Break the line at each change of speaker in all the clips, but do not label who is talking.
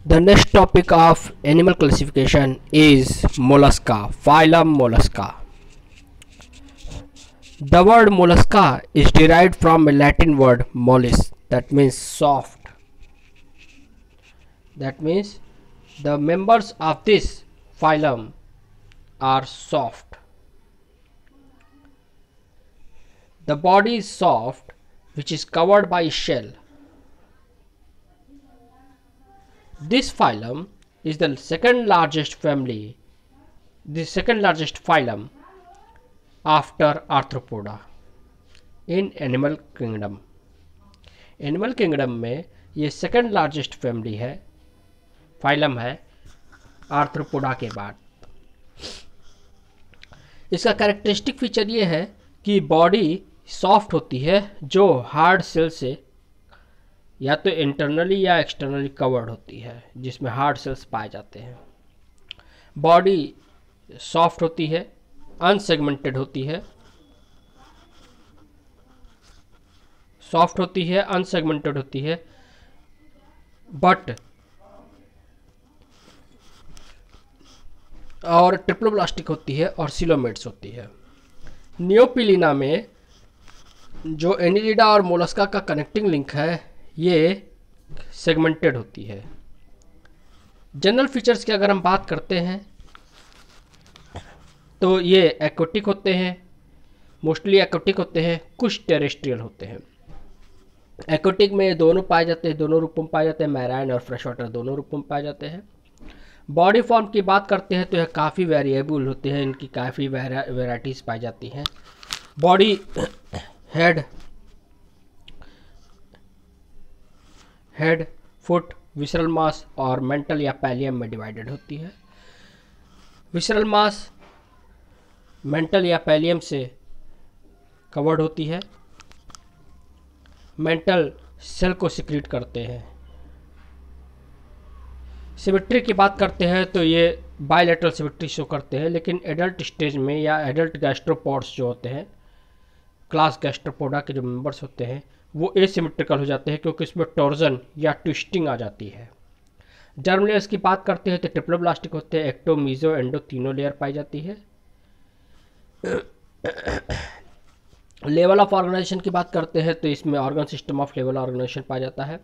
The next topic of animal classification is mollusca, phylum Mollusca. The word mollusca is derived from a Latin word mollis, that means soft. That means the members of this phylum are soft. The body is soft, which is covered by a shell. This phylum is the second largest family, the second largest phylum after Arthropoda in animal kingdom. Animal kingdom में ये second largest family है, phylum है arthropoda के बाद। इसका characteristic feature ये है कि बॉडी सॉफ्ट होती है जो हार्ड सेल से या तो इंटरनली या एक्सटर्नली कवर्ड होती है, जिसमें हार्ड सेल्स पाए जाते हैं। बॉडी सॉफ्ट होती है, अनसेगमेंटेड होती है, सॉफ्ट होती है, अनसेगमेंटेड होती है, बट और ट्रिप्लोब्लास्टिक होती है और सिलोमेट्स होती है। नियोपिलिना में जो एनिलिडा और मोलस्का का कनेक्टिंग लिंक है ये सेगमेंटेड होती है। जनरल फीचर्स की अगर हम बात करते हैं तो ये एक्वेटिक होते हैं, मोस्टली एक्वेटिक होते हैं, कुछ टेरेस्ट्रियल होते हैं। एक्वेटिक में दोनों पाए जाते हैं, दोनों रूपों में पाए जाते हैं, मैराइन और फ्रेश वाटर दोनों रूपों में पाए जाते हैं। बॉडी फॉर्म की बात करते हैं तो यह काफ़ी वेरिएबल होते हैं, इनकी काफ़ी वेराइटीज़ पाई जाती हैं। बॉडी हेड, फुट, विसरल मास और मेंटल या पैलियम में डिवाइडेड होती है। विसरल मास मेंटल या पैलियम से कवर्ड होती है। मेंटल सेल को सिक्रीट करते हैं। सिमेट्री की बात करते हैं तो ये बायलैटरल सिमेट्री शो करते हैं, लेकिन एडल्ट स्टेज में या एडल्ट गैस्ट्रोपॉड्स जो होते हैं, क्लास गैस्ट्रोपोडा के जो मेंबर्स होते हैं वो एसिमेट्रिकल हो जाते हैं क्योंकि इसमें टॉर्जन या ट्विस्टिंग आ जाती है। जर्म लेयर्स की बात करते हैं तो ट्रिप्लोब्लास्टिक होते हैं, एक्टो, मीजो, एंडो तीनों लेयर पाई जाती है। लेवल ऑफ ऑर्गेनाइजेशन की बात करते हैं तो इसमें organ system of level organization पाया जाता है।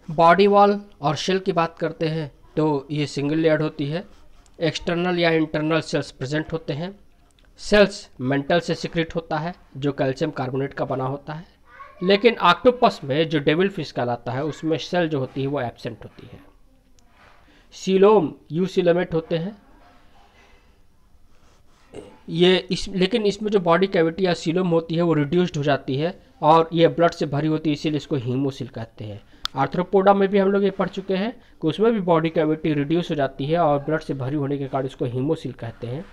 बॉडी वॉल और शेल की बात करते हैं तो ये सिंगल लेयर्ड होती है। एक्सटर्नल या इंटरनल सेल्स प्रेजेंट होते हैं। सेल्स मेंटल से सिक्रेट होता है जो कैल्शियम कार्बोनेट का बना होता है, लेकिन ऑक्टोपस में जो डेविल फिश कहलाता है उसमें सेल जो होती है वो एब्सेंट होती है। सीलोम यूसिलोमेट होते हैं ये लेकिन इसमें जो बॉडी कैविटी या सीलोम होती है वो रिड्यूस्ड हो जाती है और ये ब्लड से भरी होती है, इसीलिए इसको हीमोसिल कहते हैं। आर्थ्रोपोडा में भी हम लोग ये पढ़ चुके हैं कि उसमें भी बॉडी कैविटी रिड्यूस हो जाती है और ब्लड से भरी होने के कारण इसको हीमोसिल कहते हैं।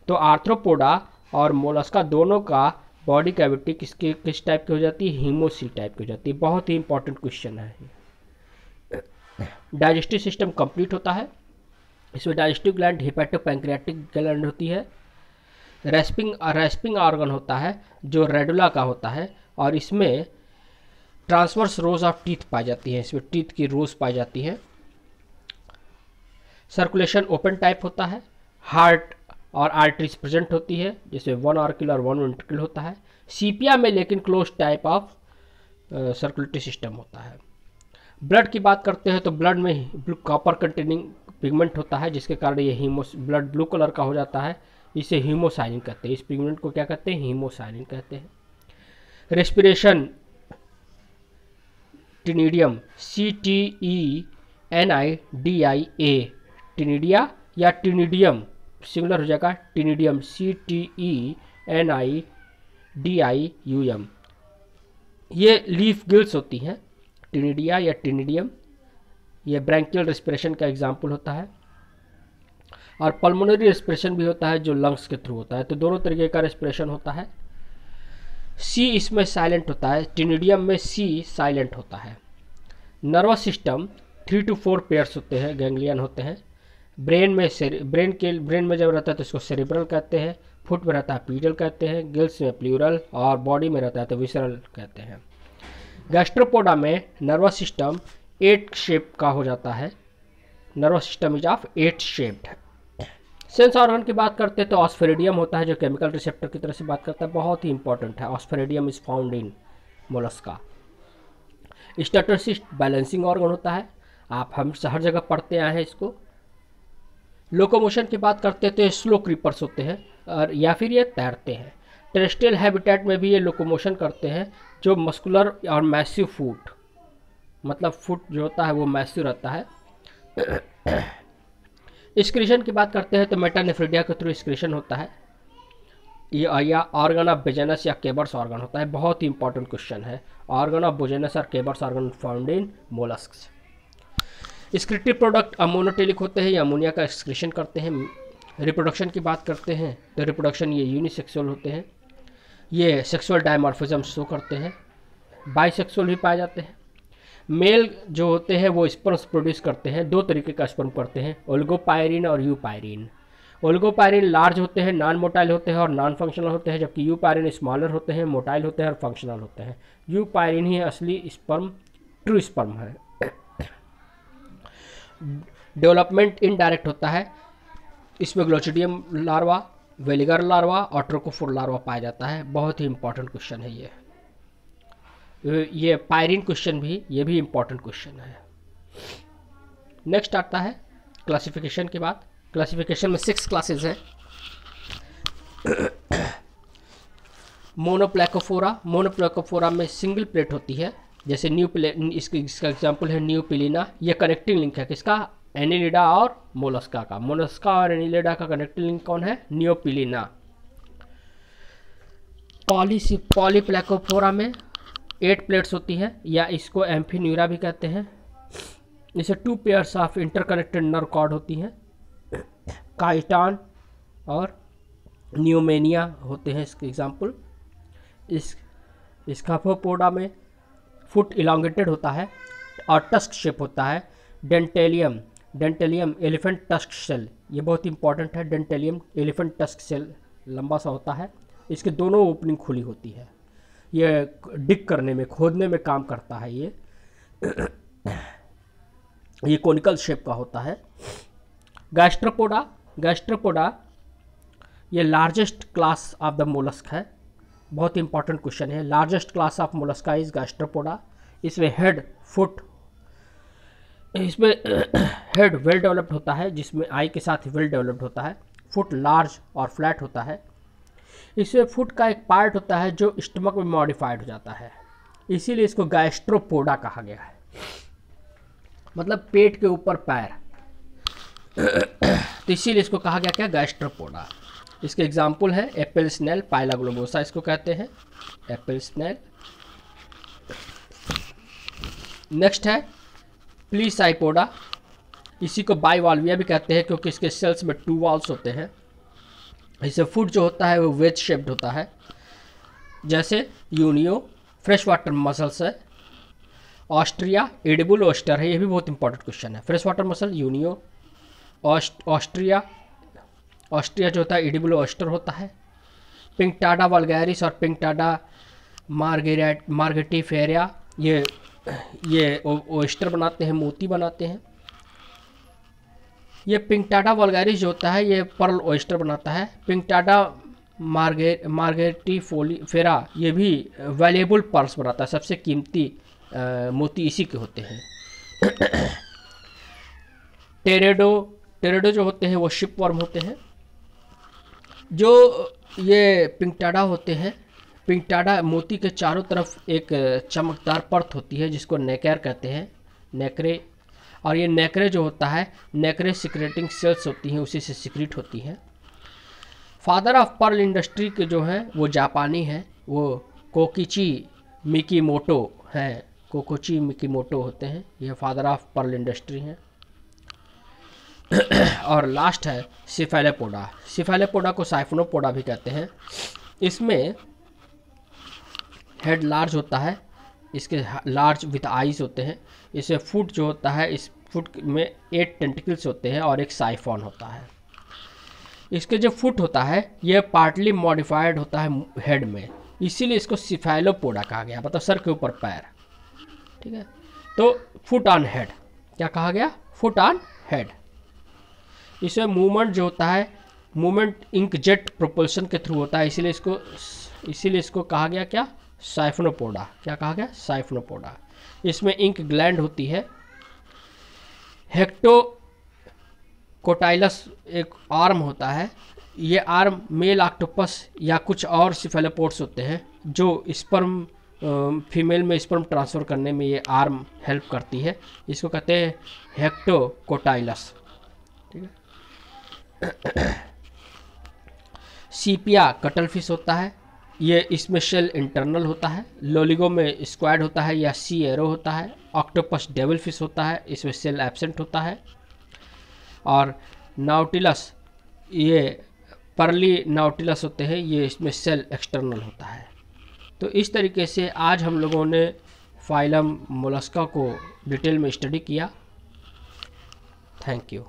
तो आर्थ्रोपोडा और मोलस्का दोनों का बॉडी कैविटी किस टाइप की हो जाती है? हीमोसिल टाइप की हो जाती है। बहुत ही इंपॉर्टेंट क्वेश्चन है। डाइजेस्टिव सिस्टम कंप्लीट होता है, इसमें डाइजेस्टिव ग्लैंड, हिपैटोपैंक्रियाटिक ग्लैंड होती है। रेस्पिंग ऑर्गन होता है जो रेडुला का होता है और इसमें ट्रांसवर्स रोज ऑफ टीथ पाई जाती है, इसमें टीथ की रोज पाई जाती है। सर्कुलेशन ओपन टाइप होता है। हार्ट और आर्टरीज प्रेजेंट होती है, जैसे वन आर्किल और वन वेंट्रिकल होता है। सीपिया में लेकिन close type of circulatory system होता है। ब्लड की बात करते हैं तो ब्लड में कॉपर कंटेनिंग पिगमेंट होता है, जिसके कारण ये ब्लड ब्लू कलर का हो जाता है, इसे हीमोसाइनिन कहते हैं। इस पिगमेंट को क्या कहते हैं? हीमोसाइनिन कहते हैं। रेस्पिरेशन टिनिडियम, CTENIDIA, टिनिडिया या टिनिडियम सिंगुलर हो जाएगा, टिनिडियम, CTENIDIUM। ये लीफ गिल्स होती हैं, टिनिडिया या टिनिडियम। ये ब्रैंकियल रेस्पिरेशन का एग्जाम्पल होता है और पल्मोनरी रेस्पिरेशन भी होता है जो लंग्स के थ्रू होता है। तो दोनों तरीके का रेस्पिरेशन होता है। सी इसमें साइलेंट होता है, टिनिडियम में सी साइलेंट होता है। नर्वस सिस्टम 3 to 4 पेयर्स होते हैं, गैंग्लियन होते हैं। ब्रेन में जब रहता है तो इसको सेरिब्रल कहते हैं, फुट में रहता है पीडल कहते हैं, गिल्स में प्लूरल और बॉडी में रहता है तो विसरल कहते हैं। गैस्ट्रोपोडा में नर्वस सिस्टम 8 शेप का हो जाता है। Nervous system is of 8 shaped. Sense organ की बात करते हैं तो ऑस्फेरिडियम होता है जो केमिकल रिसेप्टर की तरह से बात करता है, बहुत ही इंपॉर्टेंट है। Osphradium is found in Mollusca. Statocyst balancing organ होता है, आप हम हर जगह पढ़ते आए हैं इसको। लोकोमोशन की बात करते हैं तो ये स्लो क्रीपर्स होते हैं और या फिर ये तैरते हैं। टेरेस्ट्रियल हैबिटेट में भी ये लोकोमोशन करते हैं, जो मस्कुलर और मैसिव फुट, मतलब फुट जो होता है वो मैसिव रहता है। एक्सक्रीशन की बात करते हैं तो मेटानेफ्रिडिया के थ्रू एक्सक्रीशन होता है। या ऑर्गन ऑफ बिजेनस या केबर्स ऑर्गन होता है, बहुत ही इंपॉर्टेंट क्वेश्चन है। ऑर्गन ऑफ बिजेनस और Keber's organ found in molluscs. Excretive product ammonotelic होते हैं, ये अमोनिया का एक्सक्रीशन करते हैं। रिप्रोडक्शन की बात करते हैं तो रिप्रोडक्शन ये यूनिसेक्सुअल होते हैं, ये सेक्सुअल डायमॉर्फिज्म शो करते हैं। बाइसेक्सुअल भी पाए जाते हैं। मेल जो होते हैं वो स्पर्म्स प्रोड्यूस करते हैं, 2 तरीके का स्पर्म करते हैं, ओलिगोपायरिन और यूपायरिन। ओलिगोपायरिन लार्ज होते हैं, नॉन मोटाइल होते हैं और नॉन फंक्शनल होते हैं, जबकि यूपायरिन स्मॉलर होते हैं, मोटाइल होते हैं और फंक्शनल होते हैं। यूपायरिन ही असली स्पर्म, ट्रू स्पर्म है। डेवलपमेंट इनडायरेक्ट होता है, इसमें ग्लोचिडियम लार्वा, वेलिगर लार्वा और ट्रोकोफोर लार्वा पाया जाता है। बहुत ही इंपॉर्टेंट क्वेश्चन है ये पायरिन क्वेश्चन भी, ये भी इंपॉर्टेंट क्वेश्चन है। नेक्स्ट आता है क्लासिफिकेशन की बात। क्लासिफिकेशन में 6 क्लासेस हैं। मोनोप्लेकोफोरा में सिंगल प्लेट होती है, जैसे इसका एग्जांपल है न्यूपिलिना। ये कनेक्टिंग लिंक है किसका? एनिलिडा और मोलस्का का। मोलस्का और एनिलिडा का कनेक्टिंग लिंक कौन है? न्यूपिलिना। पॉलीप्लेकोफोरा में 8 प्लेट्स होती है, या इसको एम्फीन्यूरा भी कहते हैं। इसे 2 pairs of interconnected nerve cord होती हैं। काइटान और न्यूमेनिया होते हैं इसके एग्जाम्पल। स्काफोपोडा में फुट इलांगेटेड होता है और टस्क शेप होता है। डेंटेलियम एलिफेंट टस्क सेल, ये बहुत इंपॉर्टेंट है। डेंटेलियम एलिफेंट टस्क सेल लंबा सा होता है, इसके दोनों ओपनिंग खुली होती है। ये डिग करने में, खोदने में काम करता है। ये कोनिकल शेप का होता है। गैस्ट्रोपोडा ये largest class of the mollusc है, बहुत इंपॉर्टेंट क्वेश्चन है। Largest class of Mollusca is Gastropoda. इसमें हेड वेल डेवलप्ड होता है, जिसमें आई के साथ वेल डेवलप्ड होता है। फुट लार्ज और फ्लैट होता है। इसमें फुट का एक पार्ट होता है जो स्टमक में मॉडिफाइड हो जाता है, इसीलिए इसको गैस्ट्रोपोडा कहा गया है, मतलब पेट के ऊपर पैर। तो इसीलिए इसको कहा गया क्या? गैस्ट्रोपोडा। इसके एग्जाम्पल है एप्पल स्नेल, पाइला ग्लोबोसा इसको कहते हैं, एप्पल स्नेल। नेक्स्ट है प्लीसाइपोडा, इसी को बाइवाल्विया भी कहते हैं क्योंकि इसके सेल्स में 2 वॉल्स होते हैं। इसे फुट जो होता है वो वेज शेप्ड होता है, जैसे यूनियो फ्रेश वाटर मसल्स है। ऑस्ट्रिया एडिबल ऑस्टर है, ये भी बहुत इंपॉर्टेंट क्वेश्चन है। Fresh water muscle Unio. Austria जो होता है एडिबल ऑस्टर होता है। पिंकटाडा वल्गैरिस और पिंकटाडा मार्गेटिफेरिया ये ऑयस्टर बनाते हैं, मोती बनाते हैं। ये पिंकटाडा वल्गैरिस जो होता है ये पर्ल ऑयस्टर बनाता है। पिंकटाडा मार्गेटिफेरा ये भी वैल्यूएबल पर्ल्स बनाता है, सबसे कीमती मोती इसी के होते हैं। टेरेडो जो होते हैं वो शिप वर्म होते हैं। जो ये पिंकटाडा होते हैं, पिंकटाडा मोती के चारों तरफ एक चमकदार परत होती है जिसको नेकर कहते हैं, नेक्रे। और ये नेक्रे जो होता है, नेक्रे सिक्रेटिंग सेल्स होती हैं, उसी से सिक्रीट होती हैं। फादर ऑफ पर्ल इंडस्ट्री के जो हैं वो जापानी हैं, वो कोकोची मिकीमोटो हैं, कोकोची मिकीमोटो होते हैं, ये फादर ऑफ पर्ल इंडस्ट्री हैं। और लास्ट है सिफेलोपोडा। सिफेलोपोडा को साइफोनोपोडा भी कहते हैं। इसमें हेड लार्ज होता है, इसके लार्ज विथ आइज होते हैं। इसे फुट जो होता है, इस फुट में 8 टेंटिकल्स होते हैं और एक साइफॉन होता है। इसके जो फुट होता है ये पार्टली मॉडिफाइड होता है हेड में, इसीलिए इसको सिफेलोपोडा कहा गया, मतलब सर के ऊपर पैर। ठीक है, तो फुट ऑन हेड, क्या कहा गया, फुट ऑन हेड। इसमें मूवमेंट जो होता है, मूवमेंट इंकजेट प्रोपल्शन के थ्रू होता है, इसीलिए इसको कहा गया क्या, साइफनोपोडा। क्या कहा गया, साइफनोपोडा। इसमें इंक ग्लैंड होती है। हेक्टोकोटाइलस एक आर्म होता है। ये आर्म मेल ऑक्टोपस या कुछ और सिफेलोपोड्स होते हैं जो स्पर्म फीमेल में स्पर्म ट्रांसफ़र करने में ये आर्म हेल्प करती है। इसको कहते हैं हेक्टोकोटाइलस। ठीक है। सीपिया कटल फिश होता है, ये इसमें शेल इंटरनल होता है। लोलिगो में स्क्वाड होता है या सी एरो होता है। ऑक्टोपस डेविल फिश होता है, इसमें सेल एब्सेंट होता है। और नाउटिलस, ये परली नाउटिलस होते हैं, ये इसमें सेल एक्सटर्नल होता है। तो इस तरीके से आज हम लोगों ने फाइलम मोलस्का को डिटेल में स्टडी किया। Thank you.